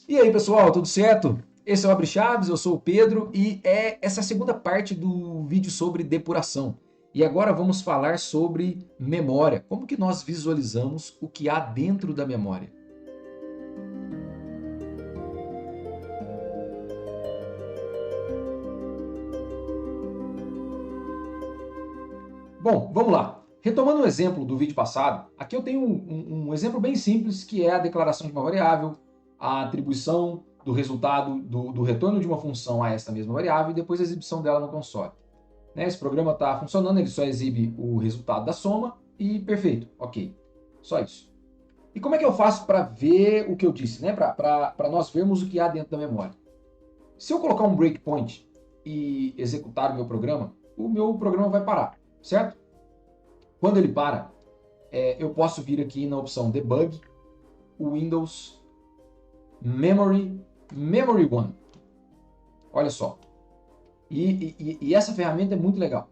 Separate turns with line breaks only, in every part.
E aí, pessoal, tudo certo? Esse é o Abre Chaves, eu sou o Pedro e essa é a segunda parte do vídeo sobre depuração. E agora vamos falar sobre memória. Como que nós visualizamos o que há dentro da memória? Bom, vamos lá. Retomando o exemplo do vídeo passado, aqui eu tenho um exemplo bem simples, que é a declaração de uma variável, a atribuição do resultado do retorno de uma função a esta mesma variável e depois a exibição dela no console. Né? Esse programa está funcionando, ele só exibe o resultado da soma e perfeito, ok. Só isso. E como é que eu faço para ver o que eu disse, né? Para nós vermos o que há dentro da memória? Se eu colocar um breakpoint e executar o meu programa vai parar, certo? Quando ele para, eu posso vir aqui na opção Debug, Windows, Memory 1. Olha só. E essa ferramenta é muito legal.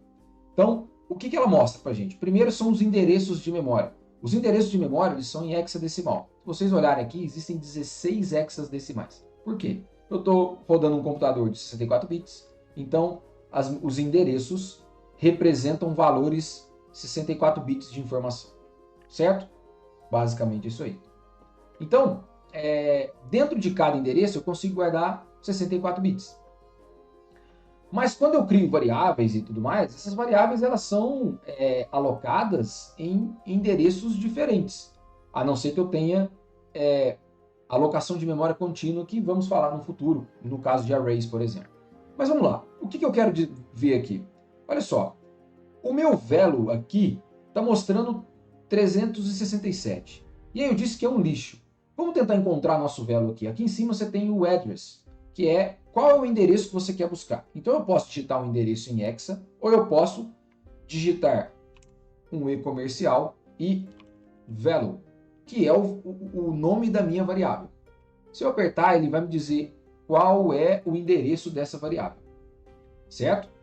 Então, o que ela mostra para a gente? Primeiro são os endereços de memória. Os endereços de memória eles são em hexadecimal. Se vocês olharem aqui, existem 16 hexadecimais. Por quê? Eu estou rodando um computador de 64 bits, então os endereços representam valores 64 bits de informação. Certo? Basicamente isso aí. Então, dentro de cada endereço eu consigo guardar 64 bits. Mas quando eu crio variáveis e tudo mais, essas variáveis elas são alocadas em endereços diferentes, a não ser que eu tenha alocação de memória contínua, que vamos falar no futuro, no caso de arrays, por exemplo. Mas vamos lá, o que eu quero ver aqui? Olha só, o meu velo aqui está mostrando 367. E aí eu disse que é um lixo. Vamos tentar encontrar nosso velo aqui. Aqui em cima você tem o address, que é qual é o endereço que você quer buscar. Então eu posso digitar um endereço em hexa, ou eu posso digitar um e-comercial e velo, que é o nome da minha variável. Se eu apertar, ele vai me dizer qual é o endereço dessa variável, certo?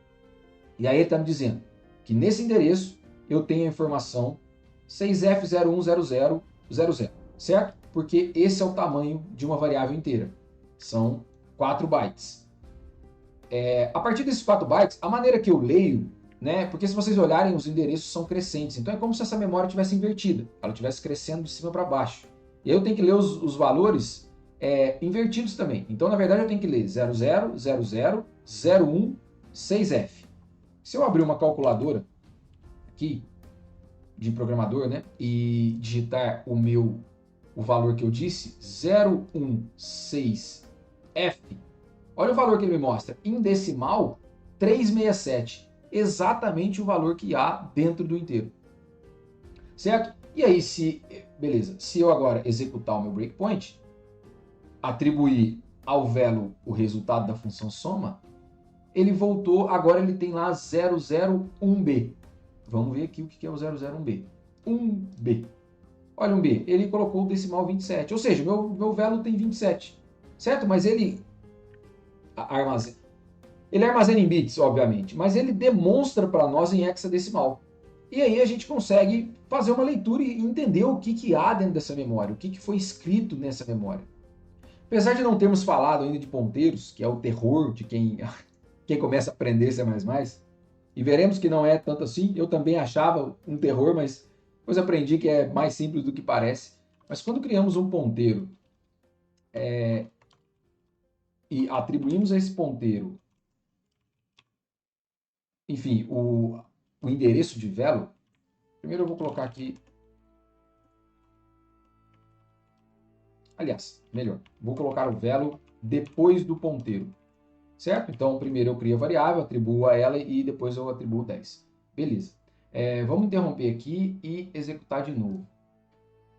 E aí ele está me dizendo que nesse endereço eu tenho a informação 6F010000, certo? Porque esse é o tamanho de uma variável inteira. São 4 bytes. A partir desses 4 bytes, a maneira que eu leio, né? Porque se vocês olharem, os endereços são crescentes. Então é como se essa memória tivesse invertida. Ela estivesse crescendo de cima para baixo. E aí eu tenho que ler os valores invertidos também. Então, na verdade, eu tenho que ler 000001 6F. Se eu abrir uma calculadora aqui de programador, né, e digitar o valor que eu disse, 016F, olha o valor que ele me mostra, em decimal 367, exatamente o valor que há dentro do inteiro. Certo? E aí, beleza, se eu agora executar o meu breakpoint, atribuir ao velo o resultado da função soma, ele voltou, agora ele tem lá 001B. Vamos ver aqui o que é o 001B. 1B. Olha, 1B, ele colocou o decimal 27, ou seja, meu velo tem 27, certo? Mas ele armazena em bits, obviamente, mas ele demonstra para nós em hexadecimal. E aí a gente consegue fazer uma leitura e entender o que há dentro dessa memória, o que foi escrito nessa memória. Apesar de não termos falado ainda de ponteiros, que é o terror de quem começa a aprender C++, e veremos que não é tanto assim. Eu também achava um terror, mas depois aprendi que é mais simples do que parece. Mas quando criamos um ponteiro e atribuímos a esse ponteiro, enfim, o endereço de velo, primeiro eu vou colocar aqui, aliás, melhor, vou colocar o velo depois do ponteiro, certo? Então, primeiro eu crio a variável, atribuo a ela e depois eu atribuo 10. Beleza. Vamos interromper aqui e executar de novo.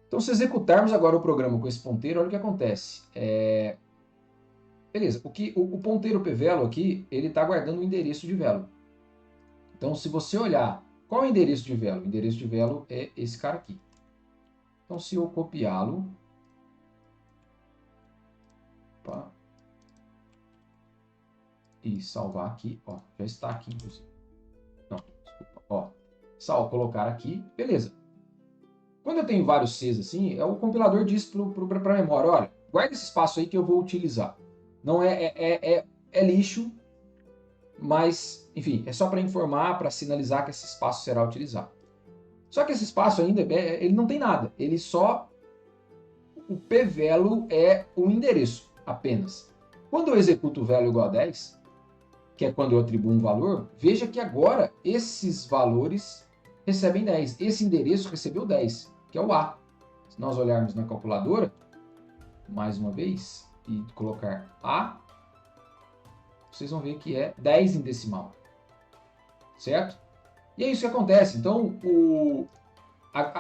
Então, se executarmos agora o programa com esse ponteiro, olha o que acontece. Beleza, o ponteiro pvelo aqui, ele está guardando o endereço de velo. Então, se você olhar, qual é o endereço de velo? O endereço de velo é esse cara aqui. Então, se eu copiá-lo, e salvar aqui, ó, já está aqui, inclusive. Não, desculpa, ó, colocar aqui, beleza. Quando eu tenho vários Cs assim, o compilador diz para a memória, olha, guarda esse espaço aí que eu vou utilizar. Não é lixo, mas, enfim, é só para informar, para sinalizar que esse espaço será utilizado. Só que esse espaço ainda, ele não tem nada. Ele só, o pvelo é o endereço, apenas. Quando eu executo o velo igual a 10, que é quando eu atribuo um valor, veja que agora esses valores recebem 10. Esse endereço recebeu 10, que é o A. Se nós olharmos na calculadora, mais uma vez, e colocar A, vocês vão ver que é 10 em decimal. Certo? E é isso que acontece. Então,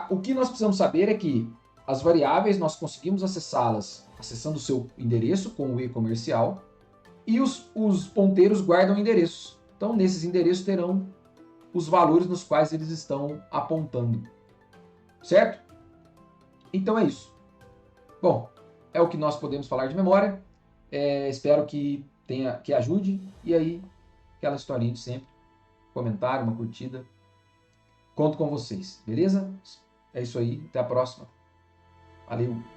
o que nós precisamos saber é que as variáveis nós conseguimos acessá-las acessando o seu endereço com o e-comercial e os ponteiros guardam endereços. Então, nesses endereços terão os valores nos quais eles estão apontando. Certo? Então é isso. Bom, é o que nós podemos falar de memória. Espero que ajude. E aí, aquela historinha de sempre. Comentário, uma curtida. Conto com vocês, beleza? É isso aí. Até a próxima. Valeu!